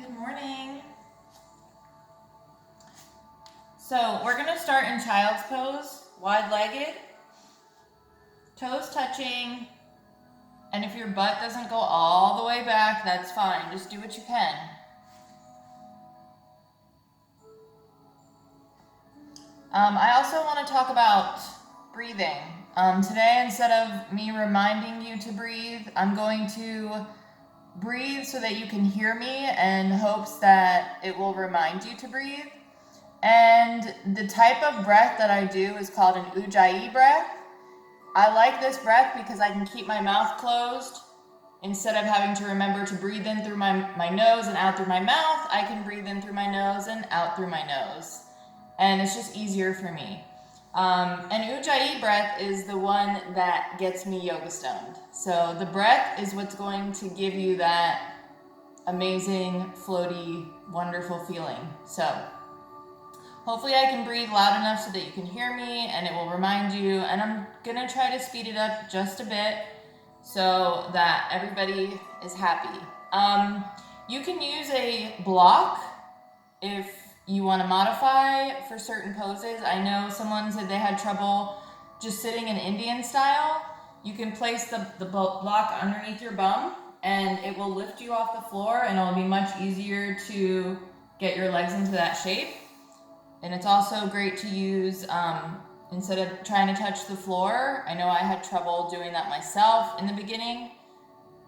Good morning. So we're going to start in child's pose, wide-legged, toes touching, and if your butt doesn't go all the way back, that's fine. Just do what you can. I also want to talk about breathing. Today, instead of me reminding you to breathe, I'm going to breathe so that you can hear me in hopes that it will remind you to breathe. And the type of breath that I do is called an ujjayi breath. I like this breath because I can keep my mouth closed. Instead of having to remember to breathe in through my nose and out through my mouth, I can breathe in through my nose and out through my nose. And it's just easier for me. An ujjayi breath is the one that gets me yoga stoned. So the breath is what's going to give you that amazing, floaty, wonderful feeling. So hopefully I can breathe loud enough so that you can hear me and it will remind you. And I'm gonna try to speed it up just a bit so that everybody is happy. You can use a block if you want to modify for certain poses. I know someone said they had trouble just sitting in Indian style. You can place the block underneath your bum and it will lift you off the floor and it'll be much easier to get your legs into that shape. And it's also great to use instead of trying to touch the floor. I know I had trouble doing that myself in the beginning.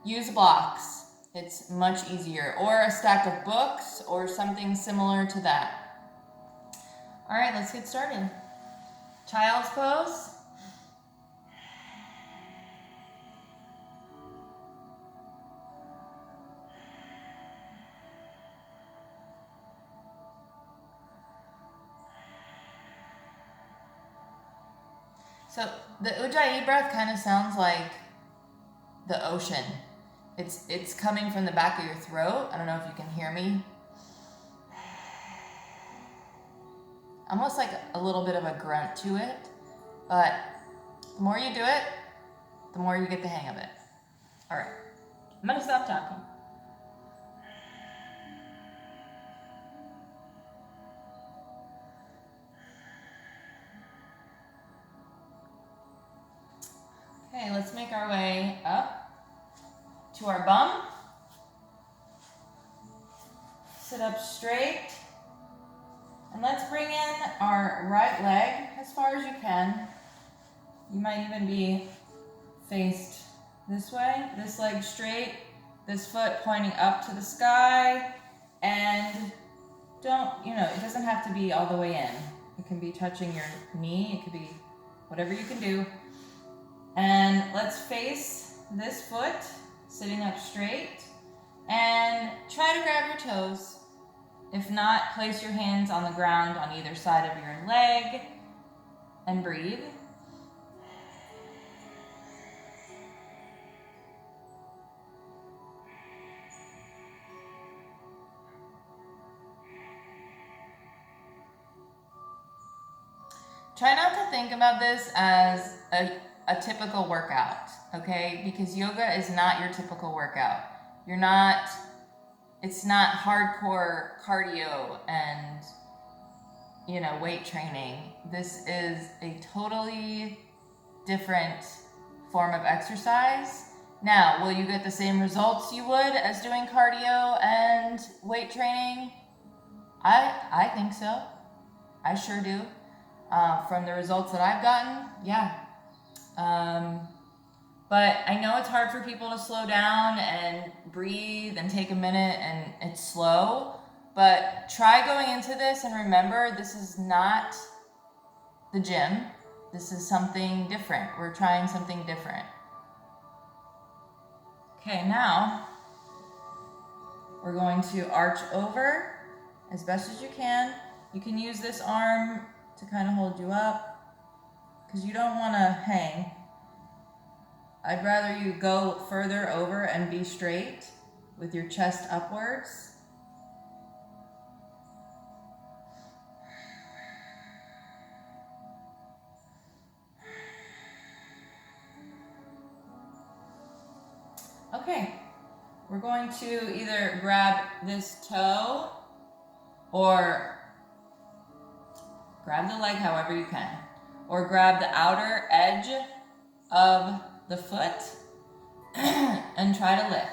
Use blocks. It's much easier. Or a stack of books or something similar to that. All right, let's get started. Child's pose. So the ujjayi breath kind of sounds like the ocean. It's coming from the back of your throat. I don't know if you can hear me. Almost like a little bit of a grunt to it. But the more you do it, the more you get the hang of it. All right, I'm gonna stop talking. Okay, let's make our way up to our bum. Sit up straight. And let's bring in our right leg as far as you can. You might even be faced this way, this leg straight, this foot pointing up to the sky. And it doesn't have to be all the way in. It can be touching your knee, it could be whatever you can do. And let's face this foot, sitting up straight, and try to grab your toes. If not, place your hands on the ground on either side of your leg and breathe. Try not to think about this as a typical workout, okay? Because yoga is not your typical workout. It's not hardcore cardio and, weight training. This is a totally different form of exercise. Now, will you get the same results you would as doing cardio and weight training? I think so. I sure do. From the results that I've gotten, yeah. But I know it's hard for people to slow down and breathe and take a minute, and it's slow. But try going into this and remember, this is not the gym. This is something different. We're trying something different. Okay, now we're going to arch over as best as you can. You can use this arm to kind of hold you up because you don't want to hang. I'd rather you go further over and be straight with your chest upwards. Okay, we're going to either grab this toe or grab the leg however you can, or grab the outer edge of the foot and try to lift.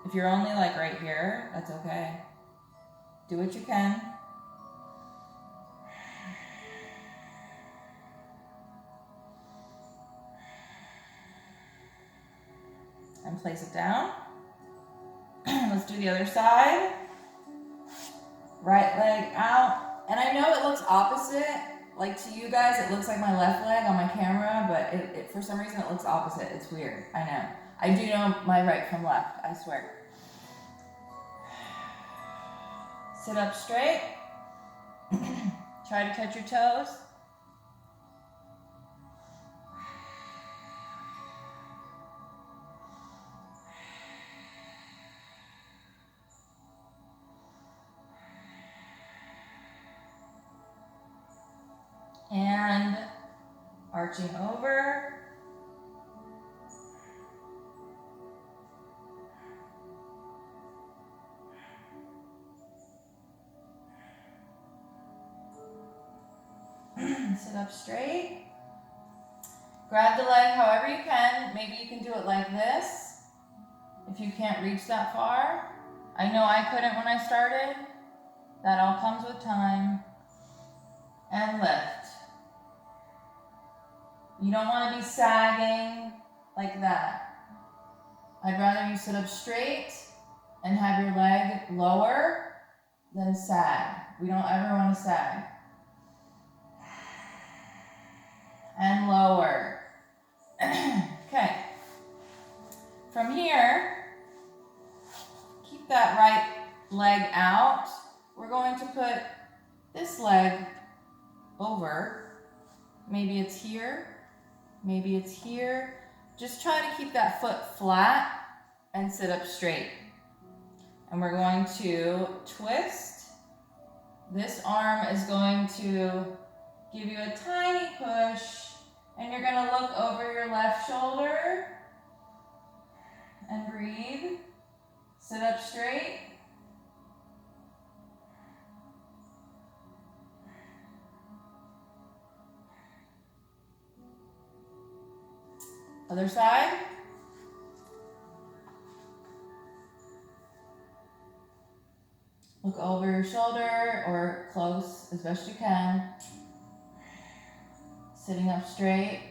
If you're only like right here, that's okay. Do what you can. And place it down. Let's do the other side. Right leg out. And I know it looks opposite. Like to you guys, it looks like my left leg on my camera, but it for some reason it looks opposite. It's weird. I know. I do know my right from left, I swear. Sit up straight. Try to touch your toes. And arching over. Sit up straight. Grab the leg however you can. Maybe you can do it like this if you can't reach that far. I know I couldn't when I started. That all comes with time. And lift. You don't want to be sagging like that. I'd rather you sit up straight and have your leg lower than sag. We don't ever want to sag. And lower. Okay. From here, keep that right leg out. We're going to put this leg over. Maybe it's here. Maybe it's here. Just try to keep that foot flat and sit up straight. And we're going to twist. This arm is going to give you a tiny push, and you're going to look over your left shoulder and breathe. Sit up straight. Other side. Look over your shoulder or close as best you can. Sitting up straight.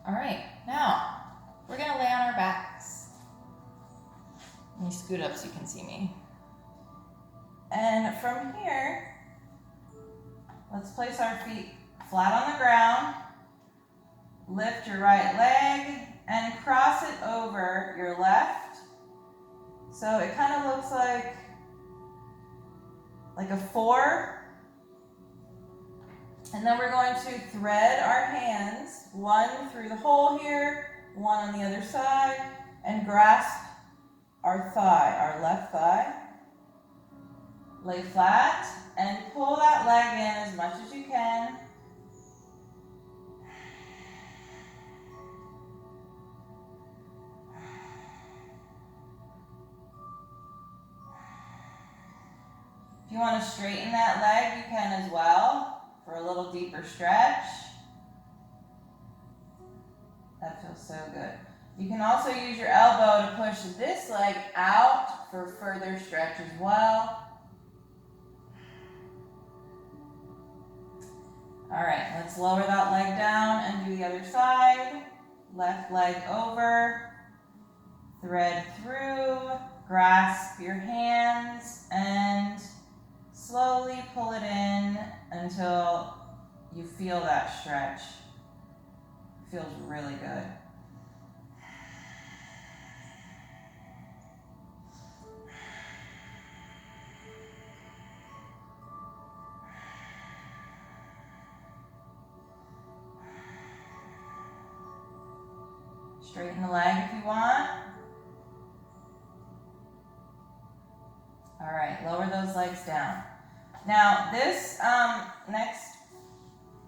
All right, now we're gonna lay on our backs. Let me scoot up so you can see me. And from here, let's place our feet flat on the ground. Lift your right leg and cross it over your left. So it kind of looks like a 4. And then we're going to thread our hands, one through the hole here, one on the other side, and grasp our thigh, our left thigh. Lay flat and pull that leg in as much as you can. If you want to straighten that leg, you can as well for a little deeper stretch. That feels so good. You can also use your elbow to push this leg out for further stretch as well. All right, let's lower that leg down and do the other side. Left leg over, thread through, grasp your hands, and slowly pull it in until you feel that stretch. It feels really good. Straighten the leg if you want. All right, right, lower those legs down. Now this next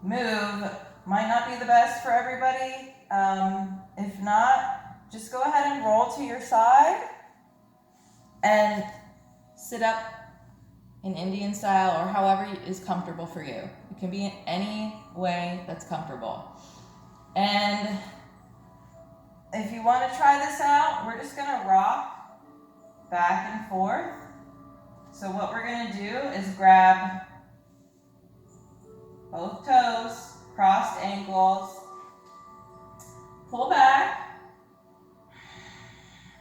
move might not be the best for everybody. If not, just go ahead and roll to your side and sit up in Indian style or however is comfortable for you. It can be in any way that's comfortable. And if you want to try this out, we're just going to rock back and forth. So what we're going to do is grab both toes, crossed ankles, pull back,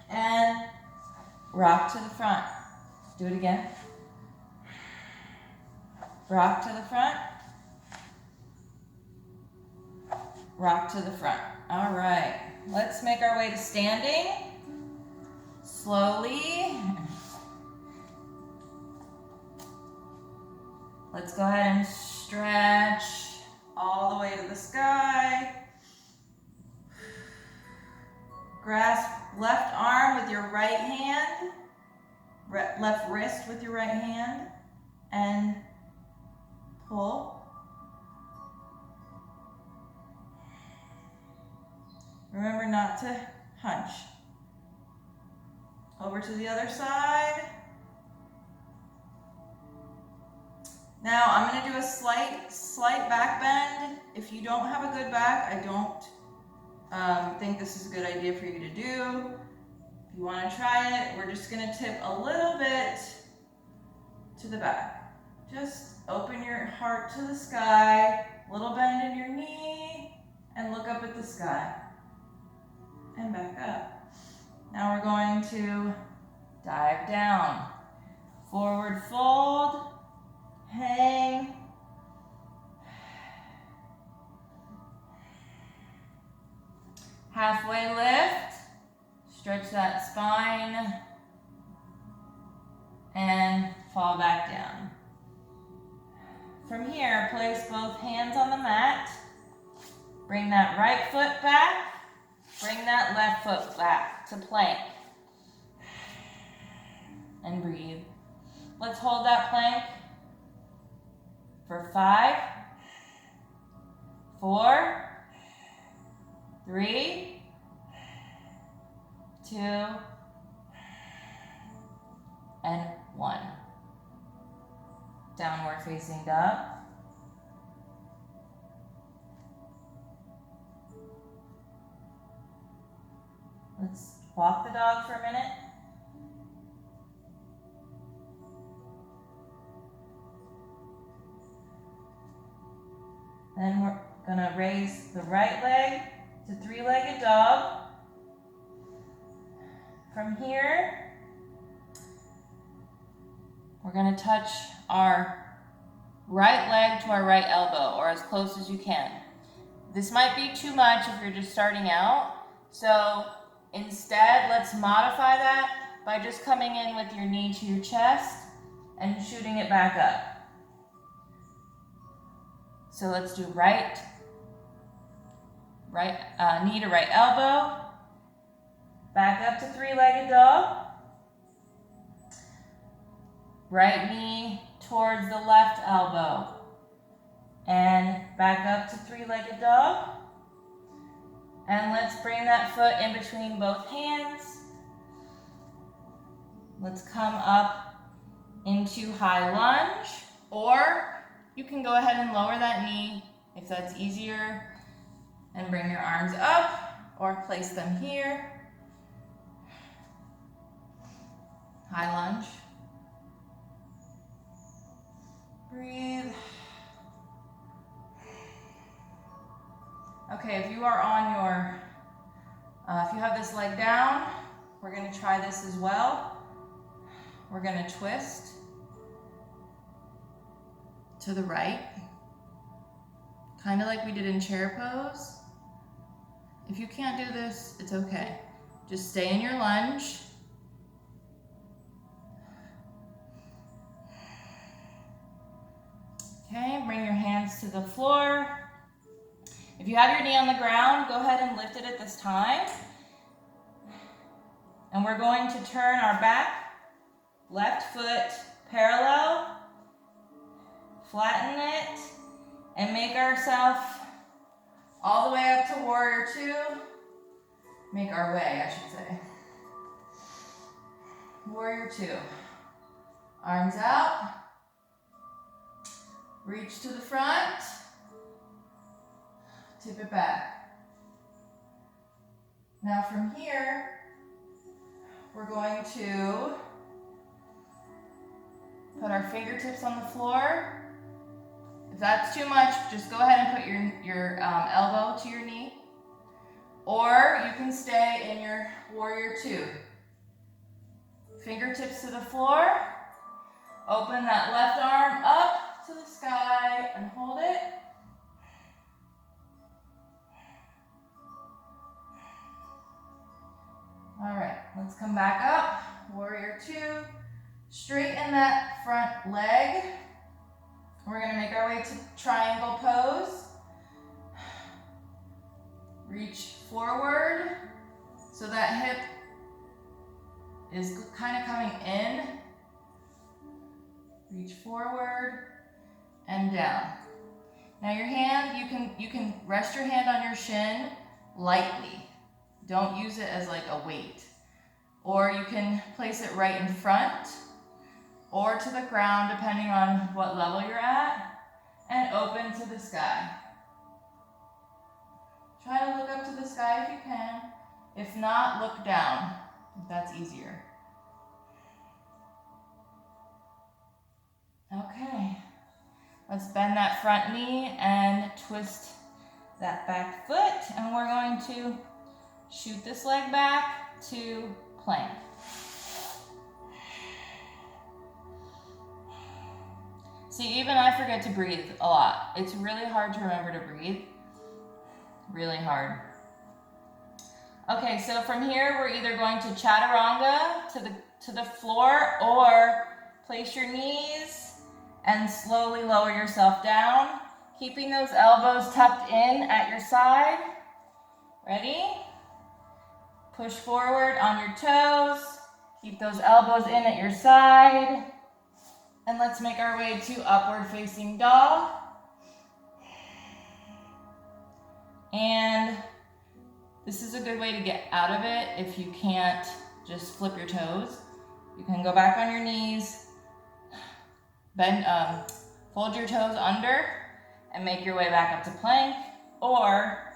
and rock to the front. Do it again. Rock to the front. Rock to the front. All right. Let's make our way to standing. Slowly. Let's go ahead and stretch all the way to the sky. Grasp left arm with your right hand, left wrist with your right hand, and pull. Remember not to hunch. Over to the other side. Now I'm going to do a slight back bend. If you don't have a good back, I don't think this is a good idea for you to do. If you want to try it, we're just going to tip a little bit to the back. Just open your heart to the sky, little bend in your knee, and look up at the sky. And back up. Now we're going to dive down. Forward fold, hang. Halfway lift, stretch that spine, and fall back down. From here, place both hands on the mat. Bring that right foot back. Bring that left foot back to plank. And breathe. Let's hold that plank for 5, 4, 3, 2, and 1. Downward facing dog. Let's walk the dog for a minute. Then we're gonna raise the right leg to three-legged dog. From here, we're gonna touch our right leg to our right elbow, or as close as you can. This might be too much if you're just starting out, so instead, let's modify that by just coming in with your knee to your chest and shooting it back up. So let's do knee to right elbow, back up to three-legged dog, right knee towards the left elbow, and back up to three-legged dog. And let's bring that foot in between both hands. Let's come up into high lunge, or you can go ahead and lower that knee if that's easier and bring your arms up or place them here. High lunge. Breathe. Okay, if you are on your, if you have this leg down, we're going to try this as well. We're going to twist to the right, kind of like we did in chair pose. If you can't do this, it's okay. Just stay in your lunge. Okay, bring your hands to the floor. If you have your knee on the ground, go ahead and lift it at this time. And we're going to turn our back left foot parallel, flatten it, and make ourselves all the way up to warrior two. Make our way, I should say. Warrior two. Arms out. Reach to the front. Tip it back. Now from here, we're going to put our fingertips on the floor. If that's too much, just go ahead and put your elbow to your knee. Or you can stay in your warrior two. Fingertips to the floor. Open that left arm up to the sky and hold it. All right, let's come back up. Warrior two. Straighten that front leg. We're going to make our way to triangle pose. Reach forward so that hip is kind of coming in. Reach forward and down. Now your hand, you can rest your hand on your shin lightly. Don't use it as like a weight. Or you can place it right in front or to the ground depending on what level you're at, and open to the sky. Try to look up to the sky if you can. If not, look down, if that's easier. Okay, let's bend that front knee and twist that back foot, and we're going to shoot this leg back to plank. See, even I forget to breathe a lot. It's really hard to remember to breathe. Really hard. Okay, so from here, we're either going to Chaturanga to the floor, or place your knees and slowly lower yourself down, keeping those elbows tucked in at your side. Ready? Push forward on your toes. Keep those elbows in at your side. And let's make our way to upward facing dog. And this is a good way to get out of it if you can't just flip your toes. You can go back on your knees, bend, fold your toes under, and make your way back up to plank. Or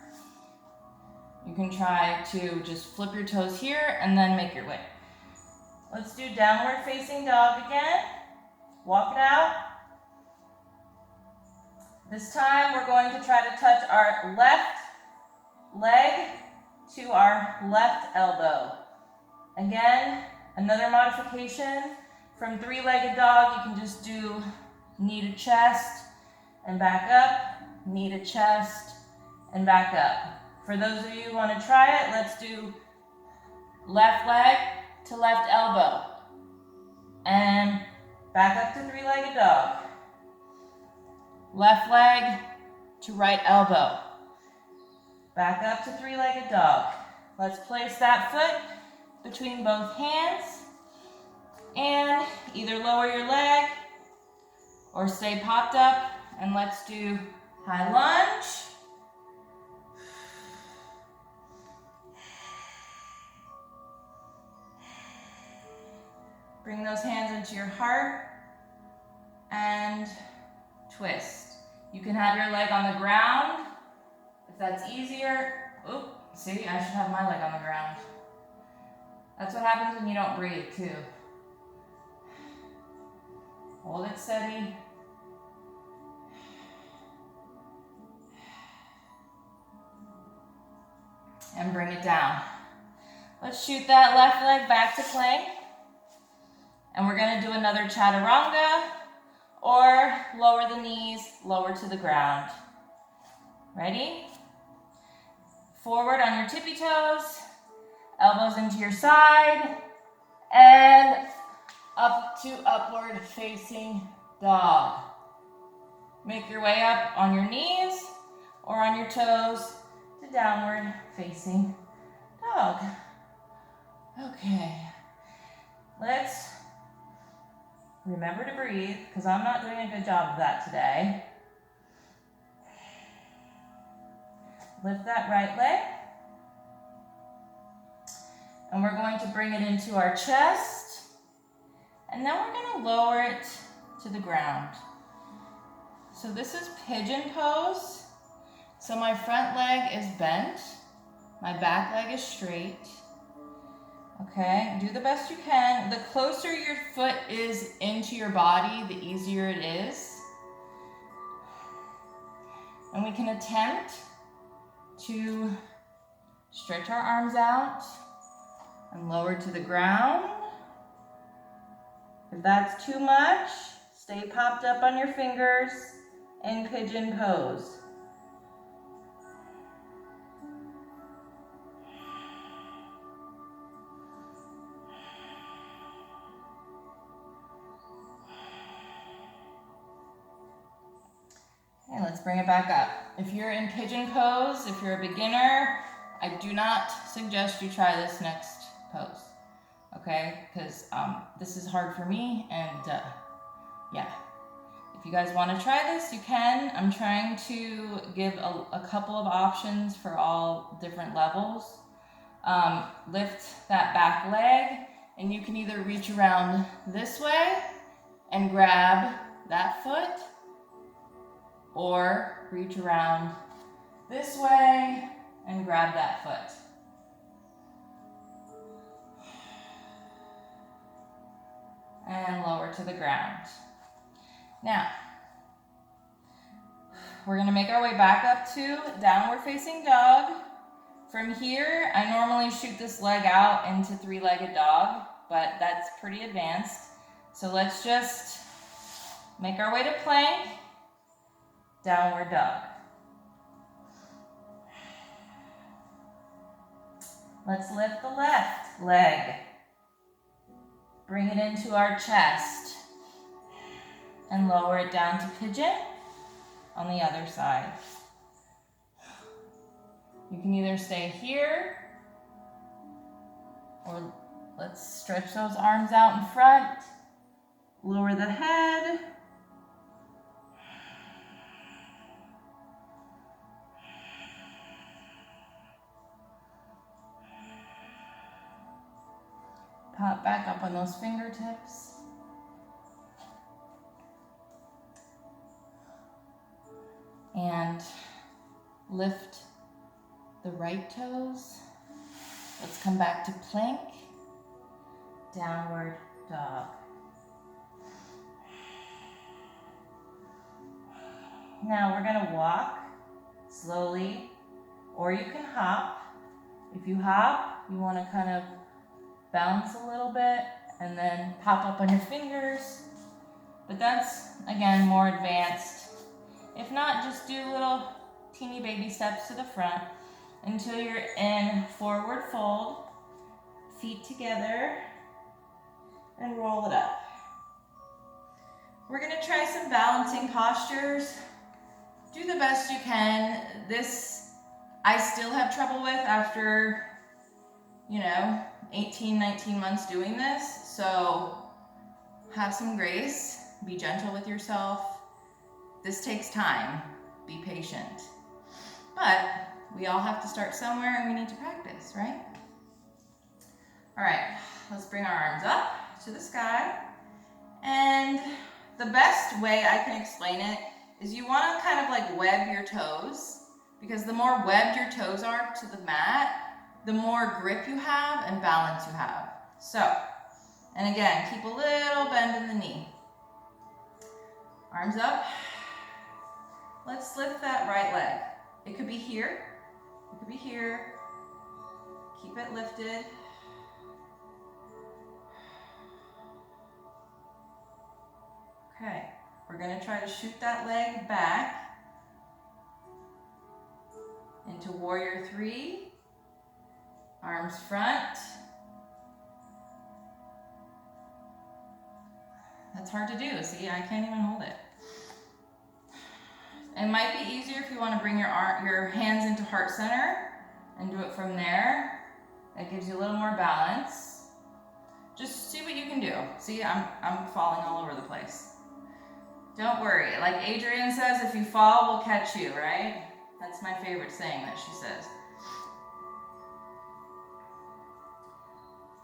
you can try to just flip your toes here and then make your way. Let's do downward facing dog again. Walk it out. This time we're going to try to touch our left leg to our left elbow. Again, another modification. From three-legged dog, you can just do knee to chest and back up, knee to chest and back up. For those of you who want to try it, let's do left leg to left elbow and back up to three-legged dog. Left leg to right elbow. Back up to three-legged dog. Let's place that foot between both hands and either lower your leg or stay popped up, and let's do high lunge. Bring those hands into your heart and twist. You can have your leg on the ground if that's easier. Oop, see, I should have my leg on the ground. That's what happens when you don't breathe too. Hold it steady. And bring it down. Let's shoot that left leg back to plank. And we're going to do another Chaturanga, or lower the knees, lower to the ground. Ready? Forward on your tippy toes, elbows into your side, and up to upward facing dog. Make your way up on your knees or on your toes to downward facing dog. Okay, let's Remember to breathe, because I'm not doing a good job of that today. Lift that right leg. And we're going to bring it into our chest. And then we're going to lower it to the ground. So this is pigeon pose. So my front leg is bent. My back leg is straight. Okay, do the best you can. The closer your foot is into your body, the easier it is. And we can attempt to stretch our arms out and lower to the ground. If that's too much, stay popped up on your fingers in pigeon pose. Okay, let's bring it back up. If you're in pigeon pose, if you're a beginner, I do not suggest you try this next pose, okay? Because this is hard for me, and yeah. If you guys want to try this, you can. I'm trying to give a couple of options for all different levels. Lift that back leg, and you can either reach around this way and grab that foot, or reach around this way and grab that foot. And lower to the ground. Now, we're gonna make our way back up to downward facing dog. From here, I normally shoot this leg out into three-legged dog, but that's pretty advanced. So let's just make our way to plank, downward dog. Let's lift the left leg. Bring it into our chest and lower it down to pigeon on the other side. You can either stay here, or let's stretch those arms out in front, lower the head, pop back up on those fingertips. And lift the right toes. Let's come back to plank, downward dog. Now we're gonna walk slowly, or you can hop. If you hop, you wanna kind of bounce a little bit and then pop up on your fingers. But that's, again, more advanced. If not, just do little teeny baby steps to the front until you're in forward fold, feet together, and roll it up. We're gonna try some balancing postures. Do the best you can. This, I still have trouble with after, 18, 19 months doing this. So have some grace, be gentle with yourself. This takes time, be patient. But we all have to start somewhere and we need to practice, right? All right, let's bring our arms up to the sky. And the best way I can explain it is you want to kind of like web your toes, because the more webbed your toes are to the mat, the more grip you have and balance you have. So, and again, keep a little bend in the knee. Arms up. Let's lift that right leg. It could be here, it could be here. Keep it lifted. Okay, we're gonna try to shoot that leg back into warrior three. Arms front. That's hard to do, see, I can't even hold it. It might be easier if you want to bring your hands into heart center and do it from there. That gives you a little more balance. Just see what you can do. See, I'm falling all over the place. Don't worry. Like Adrienne says, if you fall, we'll catch you, right? That's my favorite saying that she says.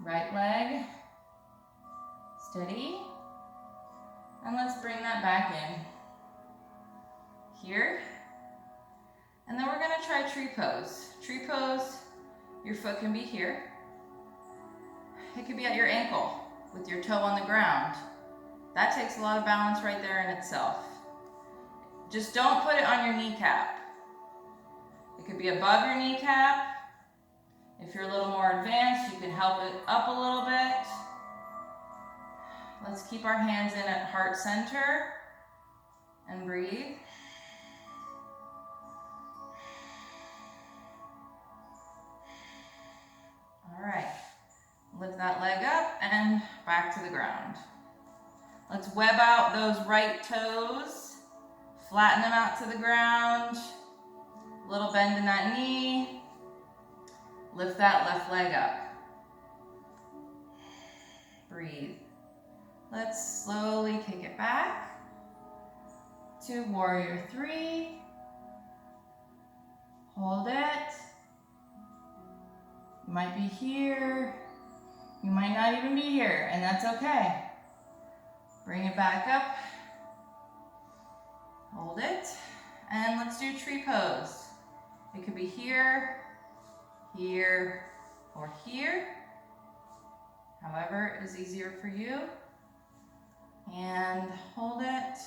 Right leg, steady. And let's bring that back in. Here. And then we're gonna try tree pose. Tree pose, your foot can be here. It could be at your ankle with your toe on the ground. That takes a lot of balance right there in itself. Just don't put it on your kneecap. It could be above your kneecap. If you're a little more advanced, you can help it up a little bit. Let's keep our hands in at heart center and breathe. All right, lift that leg up and back to the ground. Let's web out those right toes, flatten them out to the ground, little bend in that knee, lift that left leg up. Breathe. Let's slowly kick it back to warrior 3. Hold it. You might be here. You might not even be here, and that's okay. Bring it back up. Hold it. And let's do tree pose. It could be here, here, or here. However is easier for you. And hold it.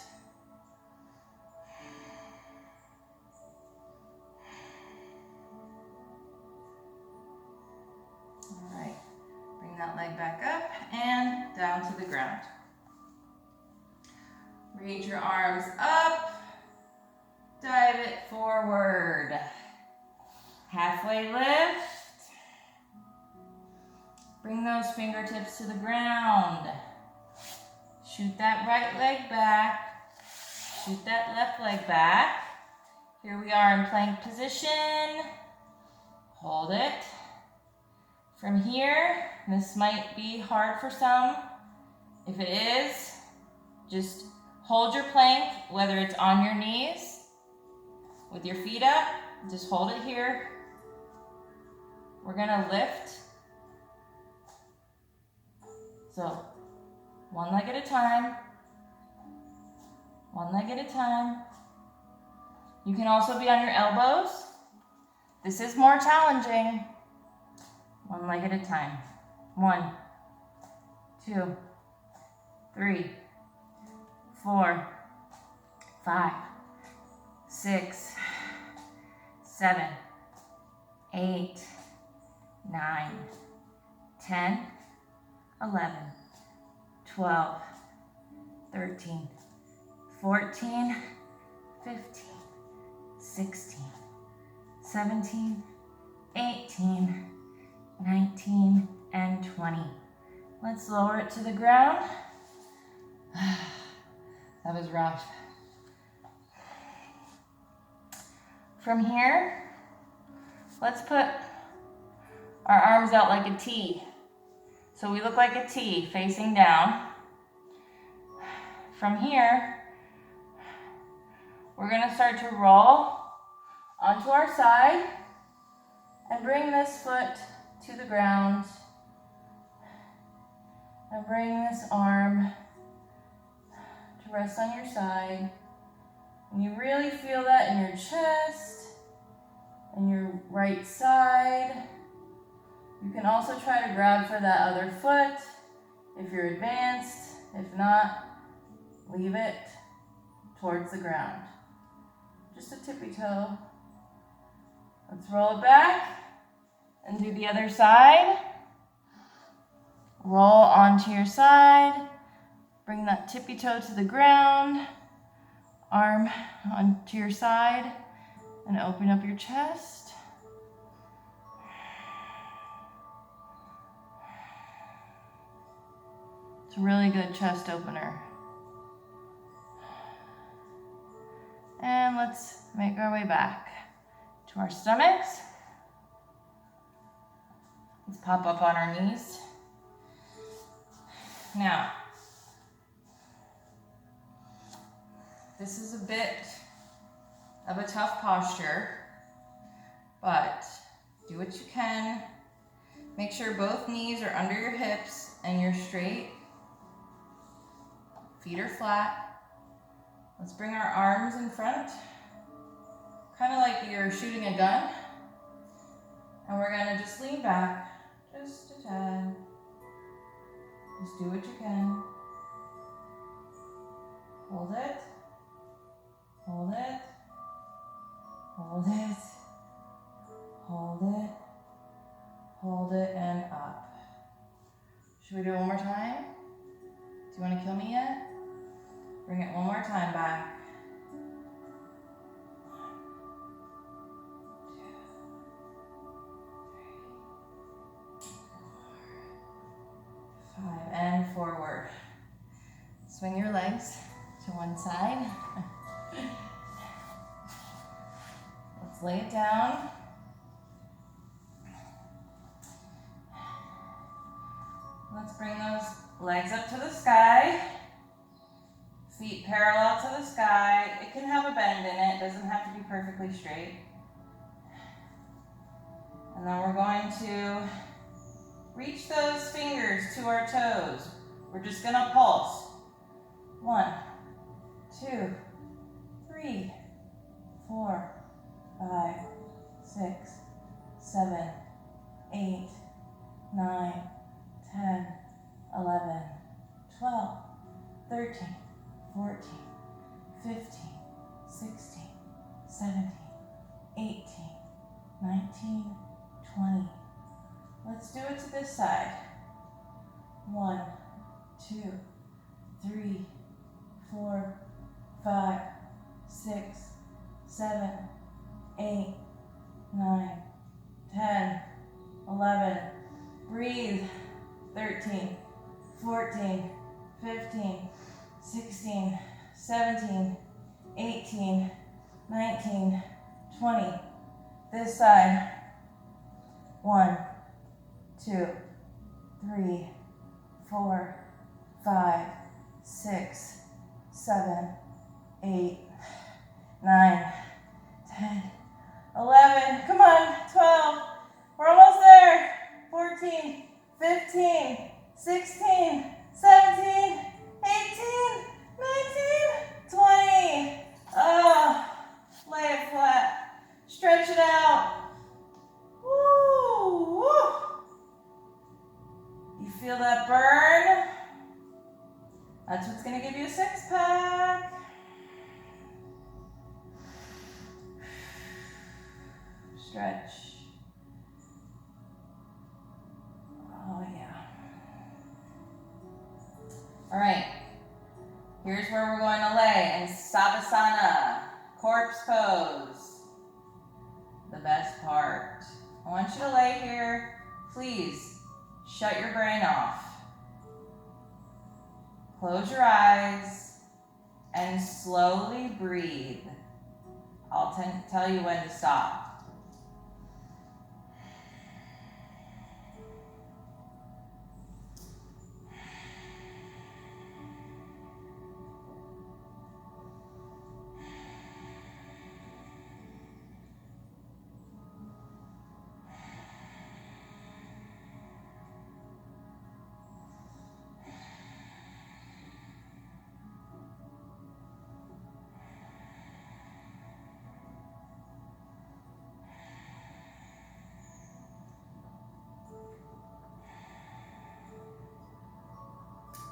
All right, bring that leg back up and down to the ground. Reach your arms up, dive it forward. Halfway lift. Bring those fingertips to the ground. Shoot that right leg back. Shoot that left leg back. Here we are in plank position. Hold it. From here, this might be hard for some. If it is, just hold your plank, whether it's on your knees, with your feet up, just hold it here. We're gonna lift. So, one leg at a time. One leg at a time. You can also be on your elbows. This is more challenging. One leg at a time. 1, 2, 3, 4, 5, 6, 7, 8, 9, 10, 11, 12, 13, 14, 15, 16, 17, 18, 19, and 20. Let's lower it to the ground. That was rough. From here, let's put our arms out like a T. So we look like a T facing down. From here, we're gonna start to roll onto our side and bring this foot to the ground and bring this arm to rest on your side. And you really feel that in your chest and your right side. You can also try to grab for that other foot if you're advanced. If not, leave it towards the ground. Just a tippy toe. Let's roll it back and do the other side. Roll onto your side. Bring that tippy toe to the ground. Arm onto your side and open up your chest. It's a really good chest opener. And let's make our way back to our stomachs. Let's pop up on our knees. Now, this is a bit of a tough posture, but do what you can. Make sure both knees are under your hips and you're straight. Feet are flat. Let's bring our arms in front, kind of like you're shooting a gun. And we're gonna just lean back, just a tad. Just do what you can. Hold it, hold it, hold it, hold it, hold it, and up. Should we do it one more time? Do you want to kill me yet? Bring it one more time back. 1, 2, 3, 4, 5, and forward. Swing your legs to one side. Let's lay it down. Let's bring those legs up to the sky. Feet parallel to the sky. It can have a bend in it. It doesn't have to be perfectly straight. And then we're going to reach those fingers to our toes. We're just going to pulse. 1, 2, 3, 4, 5, 6, 7, 8, 9, 10, 11, 12, 13, 14, 15, 16, 17, 18, 19, 20. Let's do it to this side. 1, 2, 3, 4, 5, 6, 7, 8, 9, 10, 11. Breathe. 13, 14, 15, 16, 17, 18, 19, 20. This side. 1, 2, 3, 4, 5, 6, 7, 8, 9, 10, 11. Come on, 12. We're almost there. 14, 15, 16, 17, 18, 19, 20. Oh, lay it flat. Stretch it out. Woo, woo. You feel that burn? That's what's going to give you a six-pack. Stretch. Oh, yeah. All right. Here's where we're going to lay in Savasana, corpse pose. The best part. I want you to lay here. Please shut your brain off. Close your eyes and slowly breathe. I'll tell you when to stop.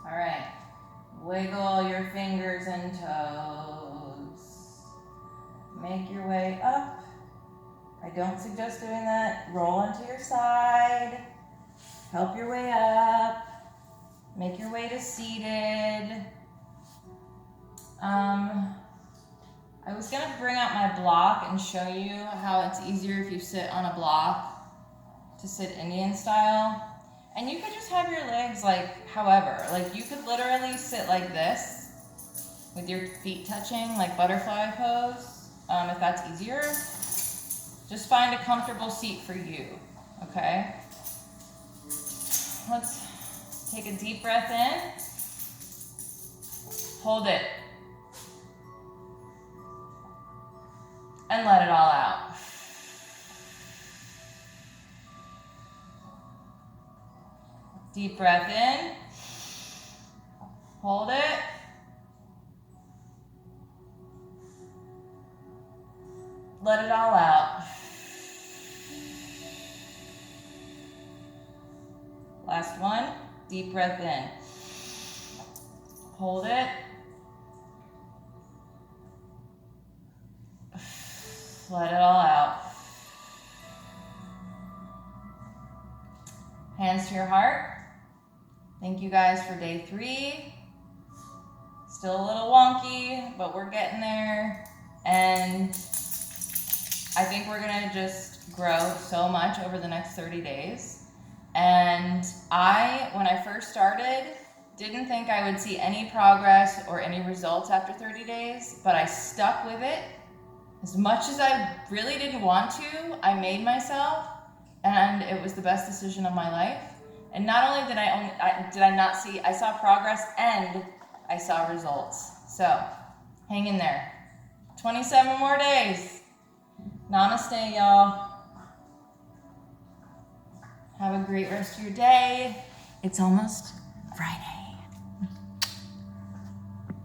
All right, wiggle your fingers and toes. Make your way up. I don't suggest doing that. Roll onto your side. Help your way up. Make your way to seated. I was gonna bring out my block and show you how it's easier if you sit on a block to sit Indian style. And you could just have your legs like however. Like you could literally sit like this with your feet touching, like butterfly pose, if that's easier. Just find a comfortable seat for you, okay? Let's take a deep breath in. Hold it. And let it all out. Deep breath in. Hold it. Let it all out. Last one. Deep breath in. Hold it. Let it all out. Hands to your heart. Thank you guys for day 3. Still a little wonky, but we're getting there. And I think we're gonna just grow so much over the next 30 days. And when I first started, didn't think I would see any progress or any results after 30 days, but I stuck with it. As much as I really didn't want to, I made myself, and it was the best decision of my life. And not only did I saw progress and I saw results. So, hang in there. 27 more days. Namaste, y'all. Have a great rest of your day. It's almost Friday.